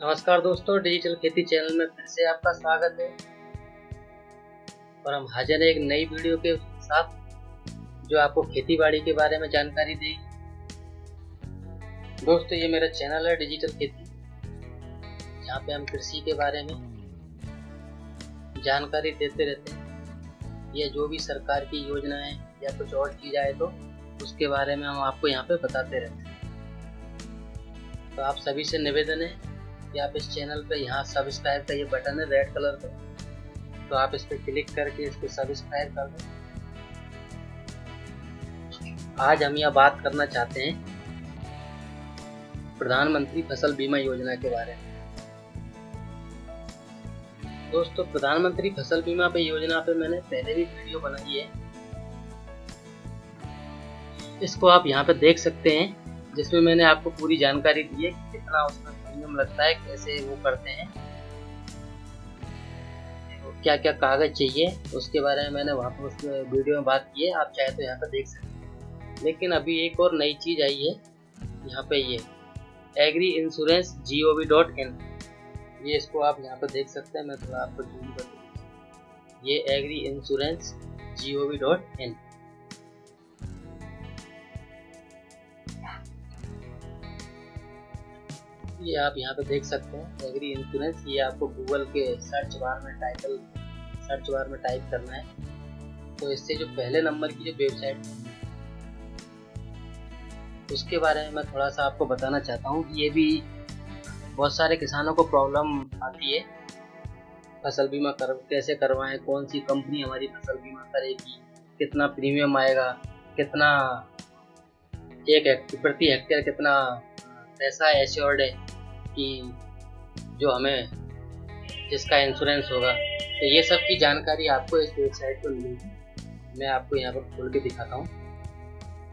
नमस्कार दोस्तों, डिजिटल खेती चैनल में फिर से आपका स्वागत है। और हम हाजिर हैं एक नई वीडियो के साथ जो आपको खेती बाड़ी के बारे में जानकारी देगी। दोस्तों, ये मेरा चैनल है डिजिटल खेती, जहाँ पे हम कृषि के बारे में जानकारी देते रहते हैं। या जो भी सरकार की योजनाएं या कुछ और चीज़ आए तो उसके बारे में हम आपको यहाँ पे बताते रहते हैं। तो आप सभी से निवेदन है कि आप इस चैनल पे यहाँ सब्सक्राइब का ये बटन है रेड कलर का, तो आप इस पर क्लिक करके इसको सब्सक्राइब कर दें। आज हम यहाँ बात करना चाहते हैं प्रधानमंत्री फसल बीमा योजना के बारे में। दोस्तों, प्रधानमंत्री फसल बीमा पे योजना पे मैंने पहले भी वीडियो बनाई है, इसको आप यहाँ पे देख सकते हैं, जिसमें मैंने आपको पूरी जानकारी दी है कि कितना उसमें प्रीमियम लगता है, कैसे वो करते हैं, क्या क्या कागज चाहिए, उसके बारे में मैंने वहाँ पर उस वीडियो में बात की है। आप चाहे तो यहाँ पे देख सकते हैं। लेकिन अभी एक और नई चीज़ आई है यहाँ पे, ये agriinsurance.gov.in, ये इसको आप यहाँ पे देख सकते हैं। मैं थोड़ा आपको जूम कर दूँ। ये agriinsurance.gov.in, ये आप यहाँ पे देख सकते हैं एग्री इंश्योरेंस। ये आपको गूगल के सर्च बार में टाइप करना है। तो इससे जो पहले नंबर की जो वेबसाइट उसके बारे में मैं थोड़ा सा आपको बताना चाहता हूँ। ये भी बहुत सारे किसानों को प्रॉब्लम आती है, फसल बीमा कैसे करवाएं, कौन सी कंपनी हमारी फसल बीमा करेगी, कितना प्रीमियम आएगा, कितना प्रति हेक्टेयर कितना पैसा एश्योर्ड है कि जो हमें जिसका इंश्योरेंस होगा। तो ये सब की जानकारी आपको इस वेबसाइट पर मिलेगी। मैं आपको यहाँ पर खोल के दिखाता हूँ।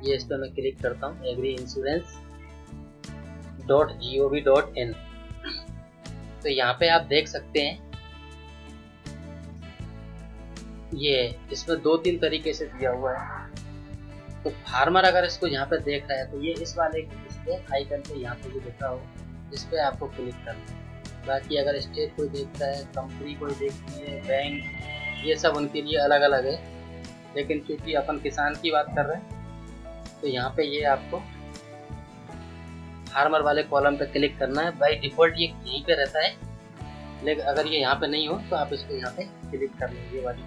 ये इस पर मैं क्लिक करता हूँ, agriinsurance.gov.in। तो यहाँ पे आप देख सकते हैं, ये इसमें 2-3 तरीके से दिया हुआ है। तो फार्मर अगर इसको यहाँ पे देख रहा है तो ये इस वाले आइकन पे यहाँ पे जो दिख रहा हो, इस पे आपको क्लिक करना है। बाकी अगर स्टेट कोई देखता है, कंपनी कोई देखती है, बैंक, ये सब उनके लिए अलग अलग है। लेकिन क्योंकि अपन किसान की बात कर रहे हैं तो यहाँ पे ये आपको फार्मर वाले कॉलम पे क्लिक करना है। बाय डिफॉल्ट ये यहीं पे रहता है, लेकिन अगर ये यहाँ पे नहीं हो तो आप इसको यहाँ पे क्लिक कर लेंगे वाली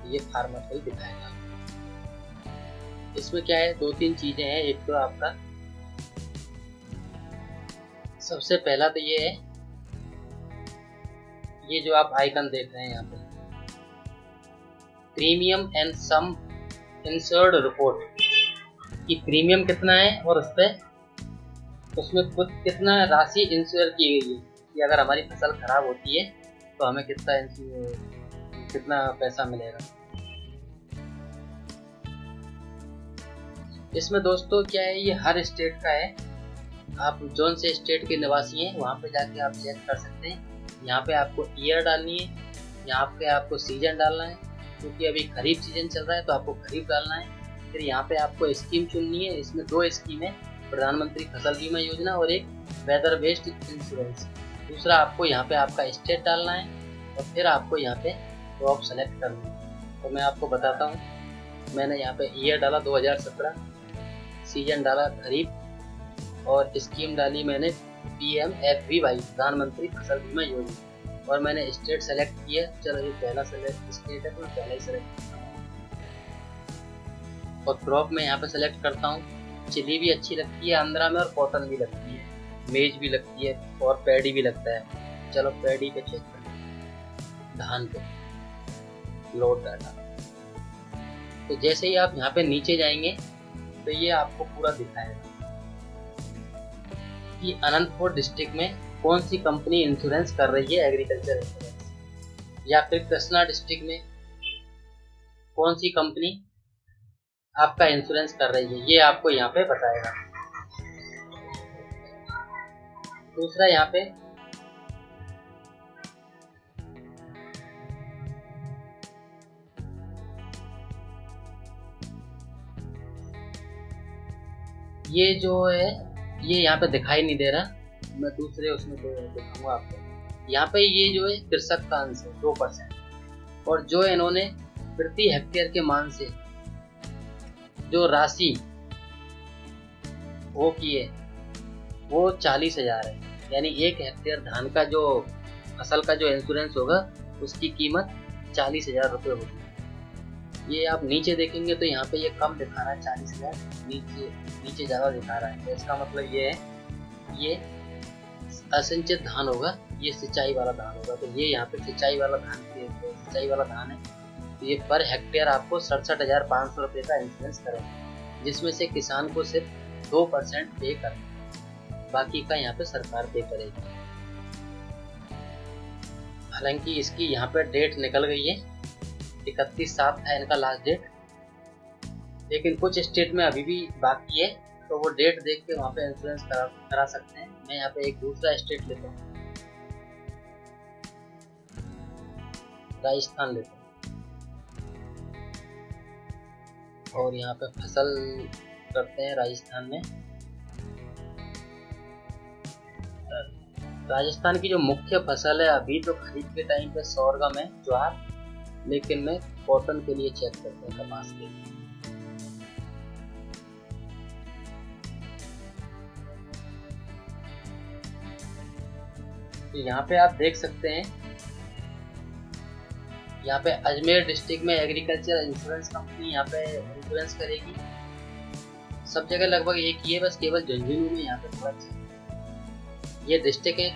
ये फार्मर को ही दिखाएगा। इसमें क्या है, 2-3 चीजें हैं। एक तो आपका सबसे पहला तो ये है, ये जो आप आइकन देख रहे हैं यहाँ पे, premium and some insured report, कि प्रीमियम कितना है और उसमें खुद कितना राशि इंश्योर की गई है कि अगर हमारी फसल खराब होती है तो हमें कितना पैसा मिलेगा। इसमें दोस्तों क्या है, ये हर स्टेट का है। आप जोन से स्टेट के निवासी हैं वहाँ पे जाके आप चेक कर सकते हैं। यहाँ पे आपको ईयर डालनी है, यहाँ पे आपको सीजन डालना है, क्योंकि अभी खरीफ सीजन चल रहा है तो आपको खरीफ डालना है। फिर यहाँ पे आपको स्कीम चुननी है। इसमें 2 स्कीम है, प्रधानमंत्री फसल बीमा योजना और एक वेदर बेस्ड इंश्योरेंस। दूसरा आपको यहाँ पे आपका स्टेट डालना है और फिर आपको यहाँ पे क्रॉप सेलेक्ट करना है। तो मैं आपको बताता हूँ, मैंने यहाँ पे ईयर डाला 2017, सीजन डाला खरीफ, और स्कीम डाली मैंने PMFBY प्रधानमंत्री फसल बीमा योजना, और मैंने स्टेट सेलेक्ट किया। चलो ये पहला स्टेट है तो मैं पहला ही सेलेक्ट करता हूँ। और क्रॉप में यहाँ पे सेलेक्ट करता हूँ। चिली भी अच्छी लगती है आंध्रा में, और कॉटन भी लगती है, मेज भी लगती है, और पैडी भी लगता है। चलो पैडी पे चेक करते हैं, धान पे लोड डाटा। तो जैसे ही आप यहाँ पे नीचे जाएंगे तो ये आपको पूरा दिखाएगा कि अनंतपुर डिस्ट्रिक्ट में कौन सी कंपनी इंश्योरेंस कर रही है एग्रीकल्चर इंश्योरेंस, या फिर कृष्णा डिस्ट्रिक्ट में कौन सी कंपनी आपका इंश्योरेंस कर रही है, ये आपको यहाँ पे बताएगा। दूसरा यहाँ पे ये जो है ये यहाँ पे दिखाई नहीं दे रहा, मैं दूसरे उसमें दिखाऊंगा आपको। यहाँ पे ये जो है कृषक का अंश है 2%, और जो इन्होंने प्रति हेक्टेयर के मान से जो राशि वो की है वो 40,000 है। यानी 1 हेक्टेयर धान का जो फसल का जो इंश्योरेंस होगा उसकी कीमत 40,000 रुपये होगी। ये आप नीचे देखेंगे तो यहाँ पे ये कम दिखा रहा है 40,000, नीचे ज़्यादा दिखा रहा है। तो इसका मतलब ये है ये असिंचित धान होगा, ये सिंचाई वाला धान होगा। तो ये यहाँ पे सिंचाई वाला धान है। तो ये पर हेक्टेयर आपको 67,500 रुपये का इंश्योरेंस करेगा, जिसमें से किसान को सिर्फ 2% पे करना, बाकी का यहाँ पे सरकार पे करेगी। हालांकि इसकी यहाँ पे डेट निकल गई है, 31/7 था इनका लास्ट डेट, लेकिन कुछ स्टेट में अभी भी बाकी है, तो वो डेट देख के वहाँ पे इंश्योरेंस करा सकते हैं। मैं यहाँ पे एक दूसरा स्टेट लेता हूँ, राजस्थान लेता हूँ, और यहाँ पे फसल करते हैं राजस्थान में। राजस्थान की जो मुख्य फसल है अभी तो खरीफ के टाइम पे सोरगम है, ज्वार, लेकिन मैं कॉटन के लिए चेक करते हैं, कपास के लिए। तो यहाँ पे आप देख सकते हैं, यहाँ पे अजमेर डिस्ट्रिक्ट में एग्रीकल्चर इंश्योरेंस कंपनी यहाँ पे इंश्योरेंस करेगी। सब जगह लगभग एक ही है, बस केवल झुंझुनू में यहाँ पे थोड़ा ये डिस्ट्रिक्ट है,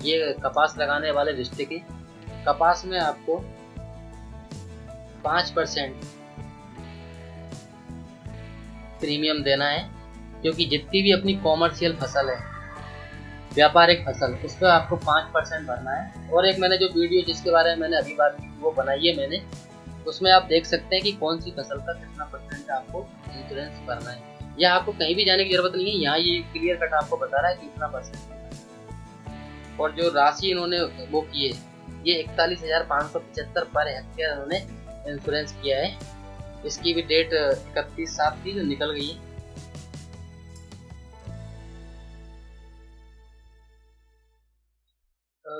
ये कपास लगाने वाले डिस्ट्रिक्ट है। कपास में आपको 5% प्रीमियम देना है, क्योंकि जितनी भी अपनी कॉमर्शियल फसल है, व्यापारिक फसल, उस पर आपको 5% भरना है। और एक मैंने जो वीडियो जिसके बारे में मैंने अभी बात की वो बनाई है मैंने, उसमें आप देख सकते हैं कि कौन सी फसल का कितना % आपको इंश्योरेंस भरना है। यह आपको कहीं भी जाने की जरूरत नहीं है, यहाँ ये क्लियर कट आपको बता रहा है कि इतना %। और जो राशि इन्होंने वो की है, ये 41,575 पर हेक्टेयर इन्होंने इंश्योरेंस किया है। इसकी भी डेट 31/7 थी जो निकल गई है।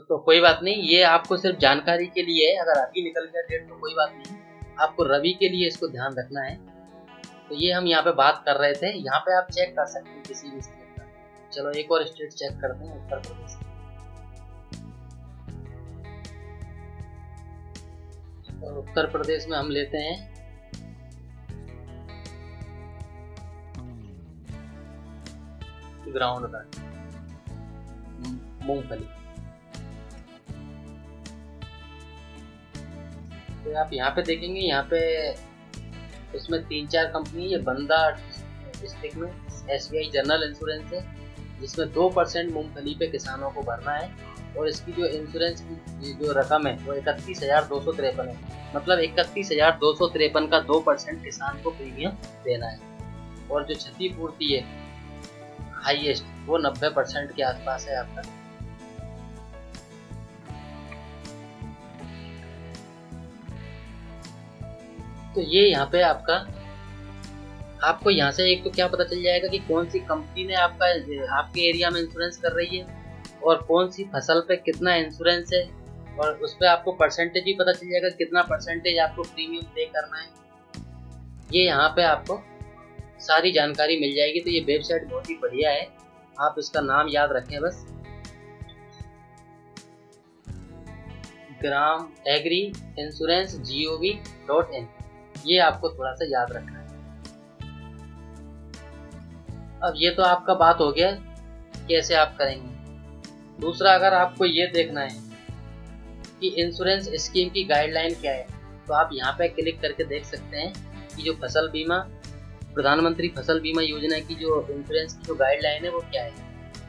तो कोई बात नहीं, ये आपको सिर्फ जानकारी के लिए है। अगर अभी निकल गया डेट तो कोई बात नहीं, आपको रवि के लिए इसको ध्यान रखना है। तो ये हम यहाँ पे बात कर रहे थे, यहाँ पे आप चेक कर सकते हैं किसी भी स्टेट का। चलो एक और स्टेट चेक करते हैं, उत्तर प्रदेश। तो उत्तर प्रदेश में हम लेते हैं ग्राउंड नट, मूंगफली। तो आप यहाँ पे देखेंगे, यहाँ पे इसमें 3-4 कंपनी, ये बंदा डिस्ट्रिक्ट में SBI जनरल इंश्योरेंस है, जिसमें 2% मूंगफली पे किसानों को भरना है। और इसकी जो इंश्योरेंस की जो रकम है वो 31,253 है। मतलब 31,253 का 2% किसान को प्रीमियम देना है। और जो क्षतिपूर्ति है हाईएस्ट वो 90% के आसपास है आपका। तो ये यहाँ पे आपको यहाँ से एक तो क्या पता चल जाएगा कि कौन सी कंपनी ने आपके एरिया में इंश्योरेंस कर रही है, और कौन सी फसल पे कितना इंश्योरेंस है, और उस पर आपको परसेंटेज भी पता चल जाएगा कितना % आपको प्रीमियम पे करना है। ये यहाँ पे आपको सारी जानकारी मिल जाएगी। तो ये वेबसाइट बहुत ही बढ़िया है, आप इसका नाम याद रखें बस, ग्राम एग्री इंश्योरेंस gov.in। ये आपको थोड़ा सा याद रखना है। अब ये तो आपका बात हो गया कैसे आप करेंगे। दूसरा, अगर आपको ये देखना है कि इंश्योरेंस स्कीम की गाइडलाइन क्या है, तो आप यहाँ पे क्लिक करके देख सकते हैं कि जो फसल बीमा, प्रधानमंत्री फसल बीमा योजना की जो इंश्योरेंस की जो गाइडलाइन है वो क्या है,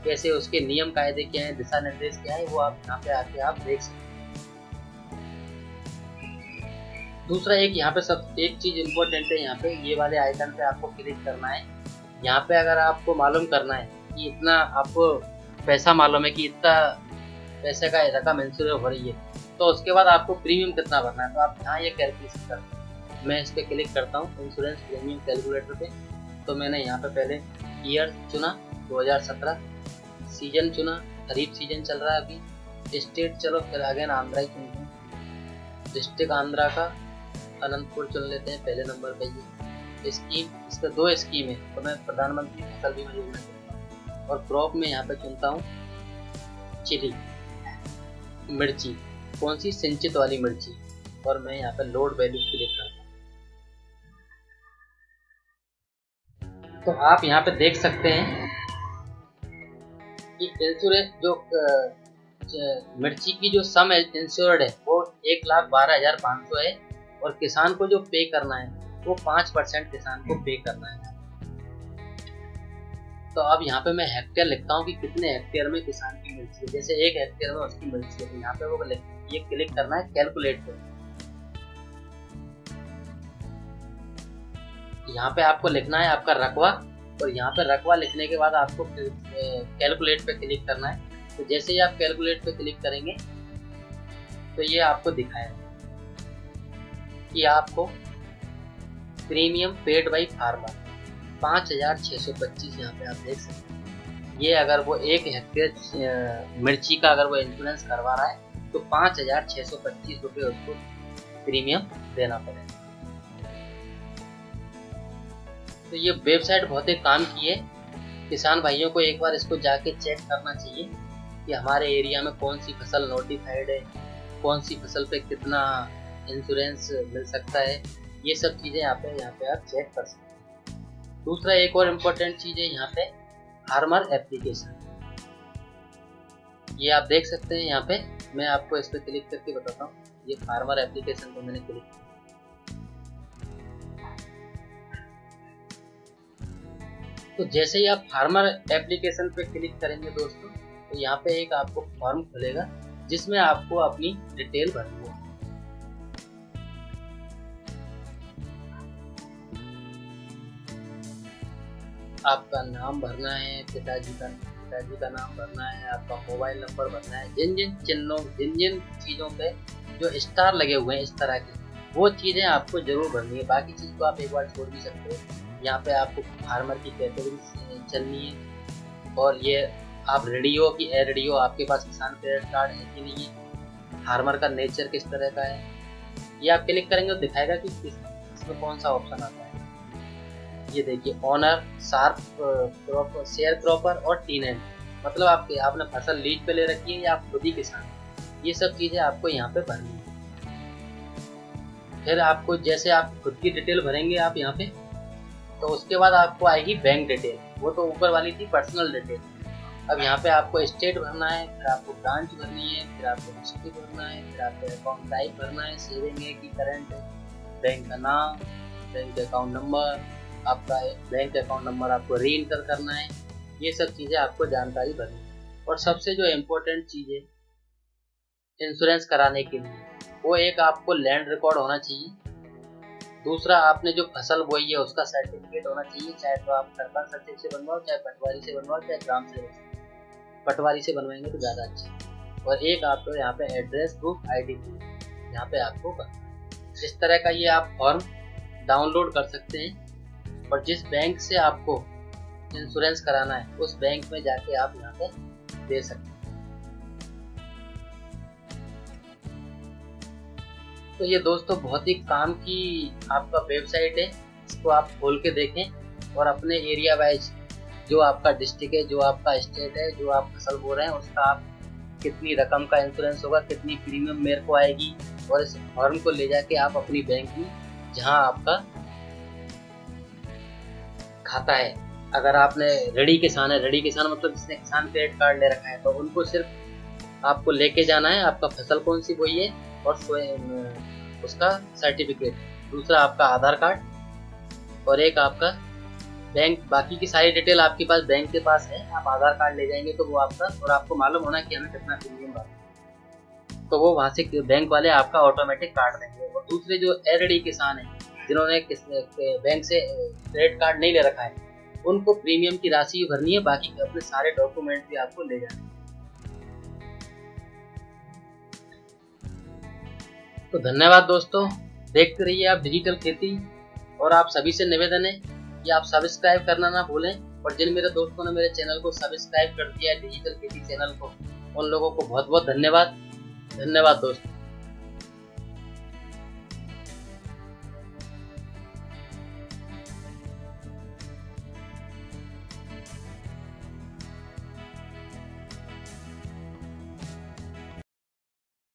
कैसे उसके नियम कायदे क्या है, दिशा निर्देश क्या है, वो आप यहाँ पे आके आप देख सकते हैं। दूसरा, एक यहाँ पे एक चीज इम्पोर्टेंट है, यहाँ पे ये वाले आइकन पे आपको क्लिक करना है। यहाँ पे अगर आपको मालूम करना है कि इतना, आपको पैसा मालूम है कि इतना पैसे का रकम इंश्योर हो रही है, तो उसके बाद आपको प्रीमियम कितना भरना है, तो आप यहाँ ये कैलकुलेशन करते हैं। मैं इस पर क्लिक करता हूँ इंश्योरेंस प्रीमियम कैलकुलेटर पे। तो मैंने यहाँ पे पहले ईयर चुना 2017, सीजन चुना, खरीफ सीजन चल रहा है अभी। स्टेट चलो फिर अगेन आंध्रा ही चुनते हैं। डिस्ट्रिक्ट आंध्रा का अनंतपुर चुन लेते हैं पहले नंबर पे। ये स्कीम, इस पर 2 स्कीम है, तो मैं प्रधानमंत्री फसल बीमा योजना चुनता हूँ। और क्रॉप में यहाँ पे चुनता हूँ चिली, मिर्ची। कौन सी? सिंचित वाली मिर्ची। और मैं यहाँ पे लोड वैल्यू क्लिक करता हूँ। तो आप यहाँ पे देख सकते हैं कि इंश्योरेंस जो मिर्ची की जो सम इंश्योर्ड है वो 1,12,500 है। और किसान को जो पे करना है वो 5% किसान को पे करना है। तो अब यहाँ पे मैं हेक्टेयर लिखता हूँ कि कितने हेक्टेयर में किसान की मिर्ची है। जैसे 1 हेक्टेयर में उसकी मिर्ची है, तो यहाँ पे वो ये क्लिक करना है कैलकुलेट पे। यहाँ पे आपको लिखना है आपका रकबा, और यहाँ पे रकबा लिखने के बाद आपको कैलकुलेट पे क्लिक करना है। तो जैसे ही आप कैलकुलेट पे क्लिक करेंगे तो ये आपको दिखाएगा कि आपको प्रीमियम पेड बाई फार्मर 5,625 यहाँ पे आप देख सकते हैं। ये अगर वो 1 हेक्टेयर मिर्ची का अगर वो इंश्योरेंस करवा रहा है तो 5,625 रुपये उसको प्रीमियम देना पड़ेगा। तो ये वेबसाइट बहुत ही काम की है। किसान भाइयों को एक बार इसको जाके चेक करना चाहिए कि हमारे एरिया में कौन सी फसल नोटिफाइड है, कौन सी फसल पे कितना इंश्योरेंस मिल सकता है। ये सब चीज़ें यहाँ पे आप चेक कर सकते हैं। दूसरा एक और इम्पोर्टेंट चीज़ है यहाँ पे फार्मर एप्लीकेशन। ये आप देख सकते हैं यहाँ पे, मैं आपको इस पर क्लिक करके बताता हूँ। ये फार्मर एप्लीकेशन को मैंने क्लिक किया। तो जैसे ही आप फार्मर एप्लीकेशन पे क्लिक करेंगे दोस्तों, तो यहाँ पे एक आपको फॉर्म खुलेगा जिसमें आपको अपनी डिटेल भरनी है। आपका नाम भरना है, पिताजी का नाम भरना है, आपका मोबाइल नंबर भरना है। जिन जिन चीज़ों पे जो स्टार लगे हुए हैं इस तरह के, वो चीज़ें आपको जरूर भरनी है। बाकी चीज़ को आप एक बार छोड़ भी सकते हो। यहाँ पे आपको फार्मर की कैटेगरी चलनी है, और ये आप रेडियो की रेडियो आपके पास किसान क्रेडिट कार्ड है कि नहीं है, फार्मर का नेचर किस तरह का है, ये आप क्लिक करेंगे तो दिखाएगा कि इसमें कौन सा ऑप्शन आता है। ये देखिए owner, sharecropper, sharecropper और टीनेंट, मतलब आपने फसल लीज पे ले रखी है या आप खुद ही किसान। ये सब चीज़ें आपको यहाँ पे भरनी है। फिर आपको जैसे आप खुद की डिटेल भरेंगे आप यहाँ पे, तो उसके बाद आपको आएगी बैंक डिटेल। वो तो ऊपर वाली थी पर्सनल डिटेल। अब यहाँ पे आपको स्टेट भरना है, फिर आपको ब्रांच भरनी है, फिर आपको डिस्ट्रिक्ट भरना है, फिर आपको अकाउंट टाइप भरना है, सेविंग है कि करंट है, बैंक का नाम, बैंक अकाउंट नंबर, आपका बैंक अकाउंट नंबर आपको री इंटर करना है। ये सब चीज़ें आपको जानकारी भरनी है। और सबसे जो इम्पोर्टेंट चीज़ है इंश्योरेंस कराने के लिए, वो एक आपको लैंड रिकॉर्ड होना चाहिए। दूसरा, आपने जो फसल बोई है उसका सर्टिफिकेट होना चाहिए, चाहे तो आप सरपंच सचिव से बनवाओ, चाहे पटवारी से बनवाओ, चाहे ग्राम सेवक से। पटवारी से बनवाएंगे तो ज़्यादा अच्छा। और एक आपको यहाँ पे एड्रेस प्रूफ, ID प्रूफ यहाँ पे आपको बनना। इस तरह का ये आप फॉर्म डाउनलोड कर सकते हैं, और जिस बैंक से आपको इंश्योरेंस कराना है उस बैंक में जाके आप यहाँ पे दे सकते हैं। तो ये दोस्तों बहुत ही काम की आपका वेबसाइट है। इसको आप खोल के देखें और अपने एरिया वाइज जो आपका डिस्ट्रिक्ट है, जो आपका स्टेट है, जो आप फसल बो रहे हैं, उसका आप कितनी रकम का इंश्योरेंस होगा, कितनी प्रीमियम मेरे को आएगी, और इस फॉर्म को ले जाके आप अपनी बैंक में जहां आपका खाता है, अगर आपने रेडी किसान है, रेडी किसान मतलब जिसने किसान क्रेडिट कार्ड ले रखा है, तो उनको सिर्फ आपको लेके जाना है आपका फसल कौन सी बोई है और उसका सर्टिफिकेट, दूसरा आपका आधार कार्ड, और एक आपका बैंक। बाकी की सारी डिटेल आपके पास बैंक के पास है। आप आधार कार्ड ले जाएंगे तो वो आपका, और आपको मालूम होना कि हमें कितना प्रीमियम भरना, तो वो वहाँ से बैंक वाले आपका ऑटोमेटिक काट देंगे। और दूसरे जो रेडी किसान है जिन्होंने बैंक से क्रेडिट कार्ड नहीं ले रखा है, उनको प्रीमियम की राशि भरनी है, बाकी अपने सारे डॉक्यूमेंट भी आपको ले जाने हैं। तो धन्यवाद दोस्तों, देखते रहिए आप डिजिटल खेती, और आप सभी से निवेदन है कि आप सब्सक्राइब करना ना भूलें और जिन मेरे दोस्तों ने मेरे चैनल को सब्सक्राइब कर दिया है, डिजिटल खेती चैनल को, उन लोगों को बहुत बहुत धन्यवाद। धन्यवाद दोस्तों।